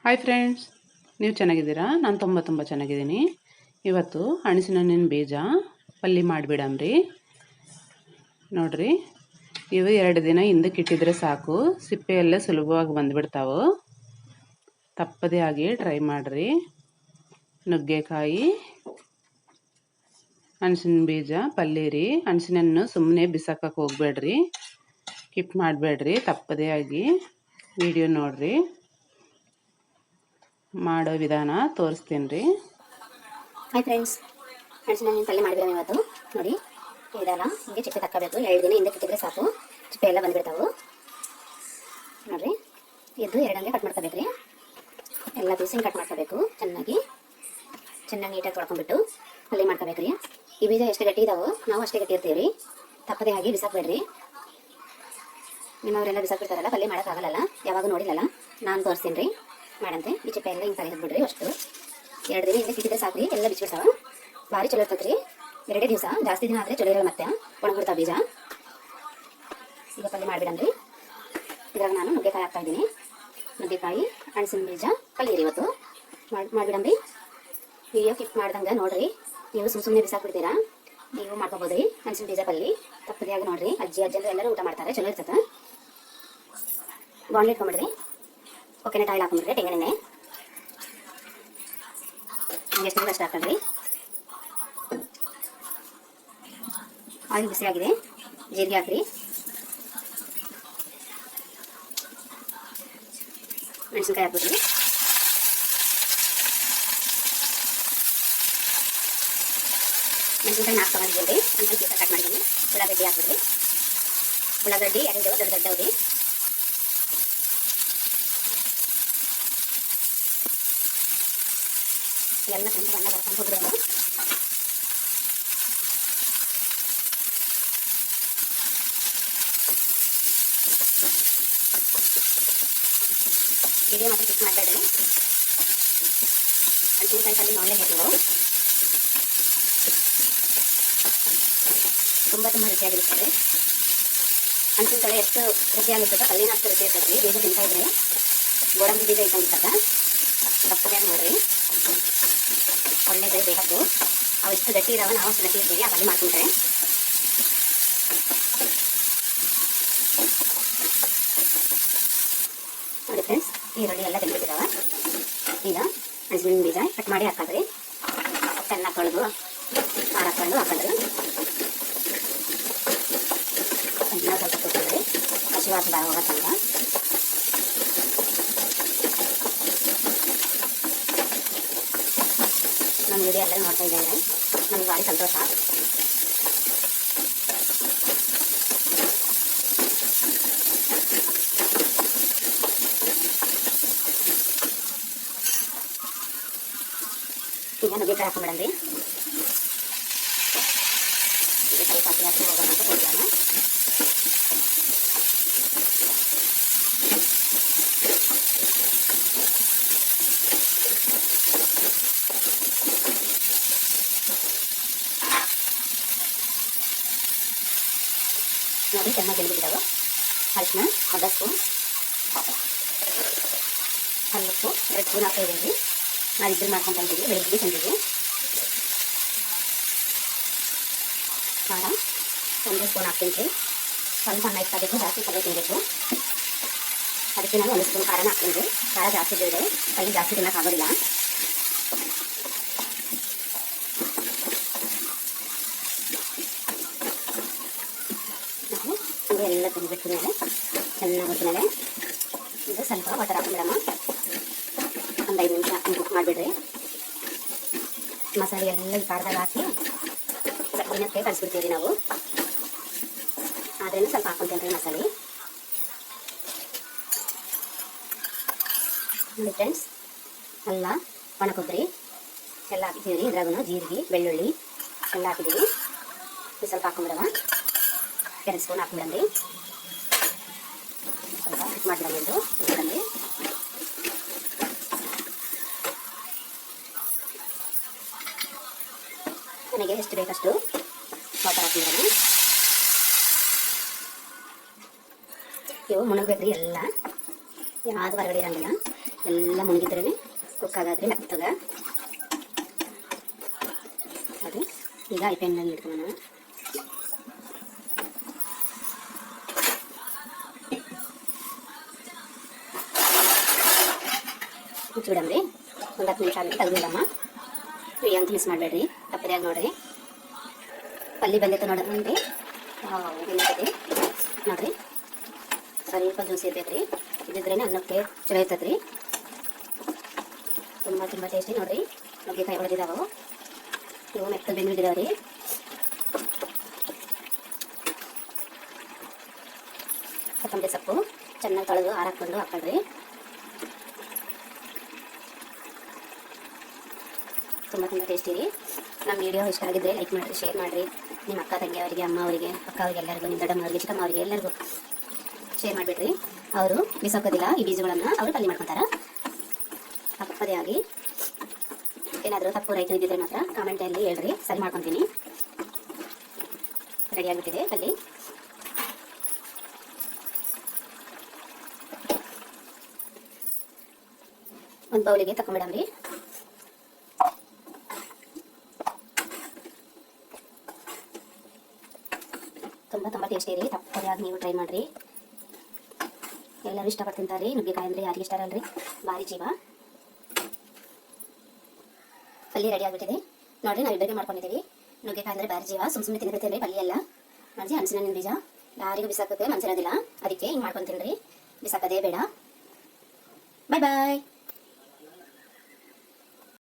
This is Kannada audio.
ಹಾಯ್ ಫ್ರೆಂಡ್ಸ್, ನೀವು ಚೆನ್ನಾಗಿದ್ದೀರಾ? ನಾನು ತುಂಬ ಚೆನ್ನಾಗಿದ್ದೀನಿ. ಇವತ್ತು ಹಣ್ಣಸಿನಹಣ್ಣಿನ ಬೀಜ ಪಲ್ಯ ಮಾಡಿಬಿಡಮ್ರಿ. ನೋಡಿರಿ, ಇವು 2 ದಿನ ಹಿಂದಕ್ಕೆ ಇಟ್ಟಿದ್ರೆ ಸಾಕು, ಸಿಪ್ಪೆ ಎಲ್ಲ ಸುಲಭವಾಗಿ ಬಂದುಬಿಡ್ತಾವೆ. ತಪ್ಪದೇ ಆಗಿ ಟ್ರೈ ಮಾಡಿರಿ. ನುಗ್ಗೆಕಾಯಿ, ಹಣ್ಣಸಿನ ಬೀಜ ಪಲ್ಯ ರೀ. ಹಣ್ಣಸಿನಹಣ್ಣು ಸುಮ್ಮನೆ ಬಿಸಾಕಕ್ಕೆ ಹೋಗಬೇಡ್ರಿ, ಕಿಪ್ ಮಾಡಬೇಡ್ರಿ. ತಪ್ಪದೇ ಆಗಿ ವಿಡಿಯೋ ನೋಡಿರಿ. ಮಾಡೋ ವಿಧಾನ ತೋರಿಸ್ತೀನಿ ರೀ. ಹಾಯ್ ಫ್ರೆಂಡ್ಸ್, ಹಣ್ಣಸಿನಹಣ್ಣಿನ ಪಲ್ಯ ಮಾಡಿಬಿಡೋಣ ಇವತ್ತು. ನೋಡಿ, ಇದೆಲ್ಲ ಹಿಂಗೆ ಚಿಪ್ಪೆ ತಕ್ಕಬೇಕು. 2 ದಿನ ಹಿಂದೆ ಕಿತ್ತಿದ್ರೆ ಸಾಕು, ಚಿಪ್ಪೆ ಎಲ್ಲ ಬಂದುಬಿಡ್ತಾವೆ. ನೋಡಿರಿ, ಇದು 2 ಹಂಗೆ ಕಟ್ ಮಾಡ್ಕೋಬೇಕು ರೀ. ಎಲ್ಲ ಪೀಸಿನ ಕಟ್ ಮಾಡ್ಕೋಬೇಕು. ಚೆನ್ನಾಗಿ ನೀಟಾಗಿ ತೊಳ್ಕೊಂಡ್ಬಿಟ್ಟು ಪಲ್ಯ ಮಾಡ್ಕೋಬೇಕು ರೀ. ಈ ಬೀಜ ಎಷ್ಟು ಗಟ್ಟಿ ಇದಾವೋ ನಾವು ಅಷ್ಟೇ ಗಟ್ಟಿ ಇರ್ತೀವಿ ರೀ. ತಪ್ಪದೇ ಆಗಿ ಬಿಸಾಕಬೇಡ್ರಿ. ನಿಮ್ಮವರೆಲ್ಲ ಬಿಸಾಕ್ಬಿಡ್ತಾರಲ್ಲ, ಪಲ್ಯ ಮಾಡೋಕ್ಕಾಗಲ್ಲ. ಯಾವಾಗ ನೋಡಿಲ್ಲಲ್ಲ, ನಾನು ತೋರಿಸ್ತೀನಿ ರೀ ಮಾಡಂತೆ. ಈ ಚಿಪ್ಪೆ ಎಲ್ಲ ಹಿಂಗೆ ತೆಗೆದ್ಬಿಡ್ರಿ. ಅಷ್ಟು 2 ದಿನ ಹಿಂದೆ ಕಿತ್ತಿದ್ರೆ ಸಾಕು ರೀ, ಎಲ್ಲ ಬಿಚ್ಚಿಬಿಡ್ತಾವ. ಭಾರಿ ಚಲೋ ಇರ್ತೈತೆ ರೀ. 2 ದಿವಸ, ಜಾಸ್ತಿ ದಿನ ಆದರೆ ಚಲೋ ಇರಲ್ಲ, ಮತ್ತೆ ಒಣಗ್ಬಿಡ್ತಾವೆ ಬೀಜ. ಈಗ ಪಲ್ಯ ಮಾಡಿಬಿಡನ್ರಿ. ಇದ್ರಾಗ ನಾನು ನುಗ್ಗೆಕಾಯಿ ಹಾಕ್ತಾಯಿದ್ದೀನಿ. ನುಗ್ಗೆಕಾಯಿ, ಹಣ್ಣಸಿನ ಬೀಜ ಪಲ್ಯ ರೀ ಇವತ್ತು ಮಾಡಿಬಿಡಮ್ರಿ. ವಿಡಿಯೋ ಕಿಪ್ ಮಾಡ್ದಂಗೆ ನೋಡಿರಿ. ನೀವು ಸುಮ್ಮನೆ ಬಿಸಾಕ್ಬಿಡ್ತೀರಾ, ನೀವು ಮಾಡ್ಕೋಬೋದು ರೀ. ಹಣ್ಣಸಿನ ಬೀಜ ಪಲ್ಯ ತಪ್ಪದೇ ನೋಡಿರಿ. ಅಜ್ಜಂದ್ರೆ ಎಲ್ಲರೂ ಊಟ ಮಾಡ್ತಾರೆ, ಚಲೋ ಇರ್ತದೆ. ಬಾಣಲೆ ಇಟ್ಕೊಂಬಿಡ್ರಿ. ಕೊಕೊನಟ್ ಆಯಿಲ್ ಹಾಕೊಂಡ್ರಿ, ತೆಂಗಿನೆಣ್ಣೆ ಎಷ್ಟು ಅಷ್ಟು ಹಾಕೊಂಡ್ರಿ. ಆಯಿಲ್ ಬಿಸಿ ಆಗಿದೆ, ಜೀರಿಗೆ ಹಾಕ್ರಿ. ಮೆಣಸಿನ್ಕಾಯಿ ಹಾಕ್ಬಿಡ್ರಿ. ಮೆಣಸಿನ್ಕಾಯಿ 4 ತಗೊಂಡಿದ್ದೀನಿ. ಮೆಣಸಿನ ಪೀಸ ಕಟ್ ಮಾಡಿದ್ದೀನಿ. ಉಳ್ಳಾಗಡ್ಡಿ ಹಾಕ್ಬಿಡ್ರಿ. ಉಳ್ಳಾಗಡ್ಡಿ 2 ದೊಡ್ಡವ್ರಿ. ಎಲ್ಲ ಕೆಂಪು ಬಣ್ಣ ಬರ್ಕೊಂಡು ಹೋಗ್ಬಿಡೋಣ. ವಿಡಿಯೋ ಮಾತ್ರ ಕ್ಲಿಕ್ ಮಾಡಬೇಡ್ರಿ. ಹಣ್ಣಸಿನಕಾಯಿ ಪಲ್ಯ ನೋಡಲೇಬೇಕು ನೀವು. ತುಂಬ ರುಚಿಯಾಗಿರುತ್ತದೆ. ಹಣ್ಣಸಿನಕಾಯಿ ಎಷ್ಟು ರುಚಿಯಾಗಿರ್ತದೆ, ಪಲ್ಯನ ಅಷ್ಟು ರುಚಿ ಇರ್ತೈತೆ ರೀ. ಬೀಜ ತಿಂತಾ ಇದ್ರೆ ಗೋಡಂಬಿ ಬೀಜ ಇದ್ದಂಗಿರ್ತದೆ. ತಪ್ಪದೇ ನೋಡ್ರಿ, ಒಳ್ಳೆಯದು ದೇಹಕ್ಕೂ. ಅವು ಎಷ್ಟು ಗಟ್ಟಿ ಇದಾವೆ, ನಾವು ಅಷ್ಟು ಗಟ್ಟಿ ಇರ್ತೀವಿ. ಆ ಪಲ್ಯ ಮಾಡ್ಕೊಂಡ್ರೆ ನೋಡಿ ಫ್ರೆಂಡ್ಸ್, ಈರುಳ್ಳಿ ಎಲ್ಲ ಬೆಂದಿದ್ದಾವೆ. ಈಗ ಹಣ್ಣಸಿನ ಬೀಜ ಕಟ್ ಮಾಡಿ ಹಾಕೋದ್ರಿ. ಚೆನ್ನಾಗಿ ತೊಳೆದು ಹಾಕೊಂಡು ಹಾಕೊಂಡ್ರಿ. ಚೆನ್ನಾಗಿ ಸ್ವಲ್ಪ ಕೂತ್ಕೊಂಡ್ರಿ. ಹಸಿ ವಾಸನೆ ಹೋಗೋ ತನಕ. ನಮ್ಮ ವಿಡಿಯೋ ಎಲ್ಲ ನೋಡ್ತಾ ಇದ್ದೇನೆ, ನಮ್ಗೆ ಭಾರಿ ಸಂತೋಷ. ಈಗ ನುಗ್ಗೆಕಾಯಿ ಹಾಕೊಂಡ್ಬಿಡಂದ್ರಿ. ಈಗ ಸ್ವಲ್ಪ ಹಸಿ ಹಾಕಿ ಹೋಗೋಣ ಅಂತ ಕೊಡೋಣ. ನೋಡಿ, ಚೆನ್ನಾಗಿ ಬೆಳೆದಿದ್ದಾವೆ. ಅರಿಶಿನ 1/2 ಸ್ಪೂನ್, ಹಲ್ಲುಪ್ಪು 2 ಸ್ಪೂನ್ ಹಾಕ್ತಾ ಇದ್ದೀವಿ. ನಾವಿಬ್ಬರು ಮಾಡ್ಕೊತಾ ಇದ್ದೀವಿ, ಬೆಳಿಗ್ಗೆ ಸಂಜೆಗೆ. ಖಾರ 1 ಸ್ಪೂನ್ ಹಾಕ್ತೀನಿ ರೀ. ಸ್ವಲ್ಪ ಅನ್ನ ಇಷ್ಟಾಗಬೇಕು, ಜಾಸ್ತಿ ಪಲ್ಯ ತಿನ್ನಬೇಕು. ಅದಕ್ಕೆ ನಾನು 1 ಸ್ಪೂನ್ ಖಾರನ ಹಾಕ್ತೀನಿ ರೀ. ಖಾರ ಜಾಸ್ತಿ ಇದ್ದರೆ ಪಲ್ಯ ಜಾಸ್ತಿ ತಿನ್ನೋಕ್ಕಾಗೋದಿಲ್ಲ. ನಾವು ಎಲ್ಲ ತುಂಬಿಟ್ಟು ಮೇಲೆ ಚೆನ್ನಾಗಿ ಗೊತ್ತ ಮೇಲೆ ಇದು ಸ್ವಲ್ಪ ವಾಟರ್ ಹಾಕೊಂಡ್ಬಿಡಮ್ಮ. ಒಂದು 5 ನಿಮಿಷ ಕುಕ್ ಮಾಡಿಬಿಡ್ರಿ. ಮಸಾಲೆ ಎಲ್ಲ ಕಾಡ್ದಾಗ ಹಾಕಿ ದಿನಕ್ಕೆ ಕಳಿಸ್ಬಿಡ್ತೀವಿ ರೀ ನಾವು. ಆದ್ರೂ ಸ್ವಲ್ಪ ಹಾಕ್ಕೊಂತೇವೆ ರೀ ಮಸಾಲೆ. ನೋಡಿ ಫ್ರೆಂಡ್ಸ್, ಅಲ್ಲ ಒಣ ಕೊಬ್ಬರಿ ಎಲ್ಲ ಹಾಕಿದ್ದೀವಿ ರೀ. ಇದ್ರಾಗೂ ಜೀರಿಗೆ, ಬೆಳ್ಳುಳ್ಳಿ ಎಲ್ಲ ಹಾಕಿದ್ದೀವಿ. ಸ್ವಲ್ಪ ಹಾಕೊಂಡ್ಬಿಡವ. 2 ಸ್ಪೂನ್ ಹಾಕೊಂಡ್ಬಂದ್ರಿ. ಸ್ವಲ್ಪ ಕುಕ್ ಮಾಡಿಬಿಡೋದು ಇದರಲ್ಲಿ. ನನಗೆ ಎಷ್ಟು ಬೇಕಷ್ಟು ವಾಟರ್ ಹಾಕಿಬಿಡೋಣ. ಇವು ಮುಣಗಬೇಕ್ರಿ. ಎಲ್ಲ ಯಾವುದು ಹೊರಗಡೆ ಇರೋಂಗಿಲ್ಲ. ಎಲ್ಲ ಮುಳುಗಿದ್ರೇ ಕುಕ್ ಆಗಾದ್ರೆ ಮೆತ್ತಗ. ಅದು ಈಗ ಐ ಪೆನ್ನಲ್ಲಿ ಇಟ್ಕೊಳ್ಳೋಣ. ಮುಚ್ಚಿಬಿಡಮ್ರಿ. ಒಂದು 10 ನಿಮಿಷ ಆಗಿ ತೆಗೆದಿಡಮ್ಮ. ಅಂತ ಮಿಸ್ ಮಾಡಬೇಡ್ರಿ, ತಪ್ಪರಿಯಾಗಿ ನೋಡ್ರಿ. ಪಲ್ಲಿ ಬಂದಿತ್ತು ನೋಡ್ರಿ. ಬೆಂದೈತಿ ನೋಡ್ರಿ. ಸ್ವಲ್ಪ ಜ್ಯೂಸಿ ಇರ್ತೈತ್ರಿ. ಇದ್ದಿದ್ರೇ ಅನ್ನಕ್ಕೆ ಚಲೋ ಇರ್ತೈತ್ರಿ. ತುಂಬ ಟೇಸ್ಟಿ ನೋಡ್ರಿ. ನುಗ್ಗೆಕಾಯಿ ಹೊಡೆದಿದ್ದಾವೆ, ಇವು ಮೆತ್ತ ಬೆಂದಿದ್ದಾವ್ರಿ. ಕೊತ್ತಂಬರಿ ಸೊಪ್ಪು ಚೆನ್ನಾಗಿ ತೊಳೆದು ಹಾರಾಕೊಂಡು ಹಾಕೊಳ್ರಿ. ತುಂಬ ಟೇಸ್ಟಿ ರೀ. ನಮ್ಮ ವಿಡಿಯೋ ಇಷ್ಟ ಆಗಿದ್ರೆ ಲೈಕ್ ಮಾಡಿರಿ, ಶೇರ್ ಮಾಡಿರಿ. ನಿಮ್ಮ ಅಕ್ಕ ತಂಗಿ ಅವರಿಗೆ, ಅಮ್ಮ ಅವರಿಗೆ, ಅಕ್ಕ ಅವರಿಗೆ ಎಲ್ಲರಿಗೂ, ನಿಮ್ಮ ದೊಡ್ಡಮ್ಮ ಅವರಿಗೆ, ಚಿಕ್ಕಮ್ಮ ಅವರಿಗೆ ಎಲ್ಲರಿಗೂ ಶೇರ್ ಮಾಡಿಬಿಡ್ರಿ. ಅವರು ಬಿಸಾಕೋದಿಲ್ಲ ಈ ಬೀಜಗಳನ್ನು, ಅವರು ಪಲ್ಯ ಮಾಡ್ಕೊತಾರೆ. ತಪ್ಪದೇ ಆಗಿ ಏನಾದರೂ ತಪ್ಪು ರೈತರು ಇದ್ದಿದ್ರೆ ಮಾತ್ರ ಕಾಮೆಂಟಲ್ಲಿ ಹೇಳ್ರಿ, ಸರಿ ಮಾಡ್ಕೊತೀನಿ. ರೆಡಿ ಆಗಿಬಿಟ್ಟಿದೆ ಪಲ್ಯ. ಒಂದು ಬೌಲಿಗೆ ತಗೊಂಬಿಡಮ್ರಿ. ತುಂಬ ಟೇಸ್ಟಿ ರೀ. ತಪ್ಪದಾಗಿ ನೀವು ಟ್ರೈ ಮಾಡಿರಿ. ಎಲ್ಲರೂ ಇಷ್ಟಪಟ್ಟು ತಿಂತಾರೆ ರೀ. ನುಗ್ಗೆಕಾಯಿ ಅಂದರೆ ಯಾರಿಗೆ ಇಷ್ಟ ಅಲ್ರಿ, ಭಾರಿ ಜೀವ. ಪಲ್ಯ ರೆಡಿ ಆಗಿಬಿಟ್ಟಿದೆ ನೋಡಿರಿ. ನಾವು ಇಬ್ಬರಿಗೆ ಮಾಡ್ಕೊಂಡಿದ್ದೀವಿ. ನುಗ್ಗೆಕಾಯಿ ಅಂದರೆ ಭಾರಿ ಜೀವ. ಸುಮ್ಮನೆ ತಿನ್ನಕತ್ತೇವೆ ಪಲ್ಯ ಎಲ್ಲ. ನೋಡಿ, ಹಣಸಿನ ಬೀಜ ಯಾರಿಗೂ ಬಿಸಾಕೋಕ್ಕೆ ಮನಸ್ಸಿರೋದಿಲ್ಲ, ಅದಕ್ಕೆ ಹಿಂಗೆ ಮಾಡ್ಕೊಂಡು ತಿನ್ನಿರಿ. ಬಿಸಾಕೋದೇ ಬೇಡ. ಬಾಯ್ ಬಾಯ್.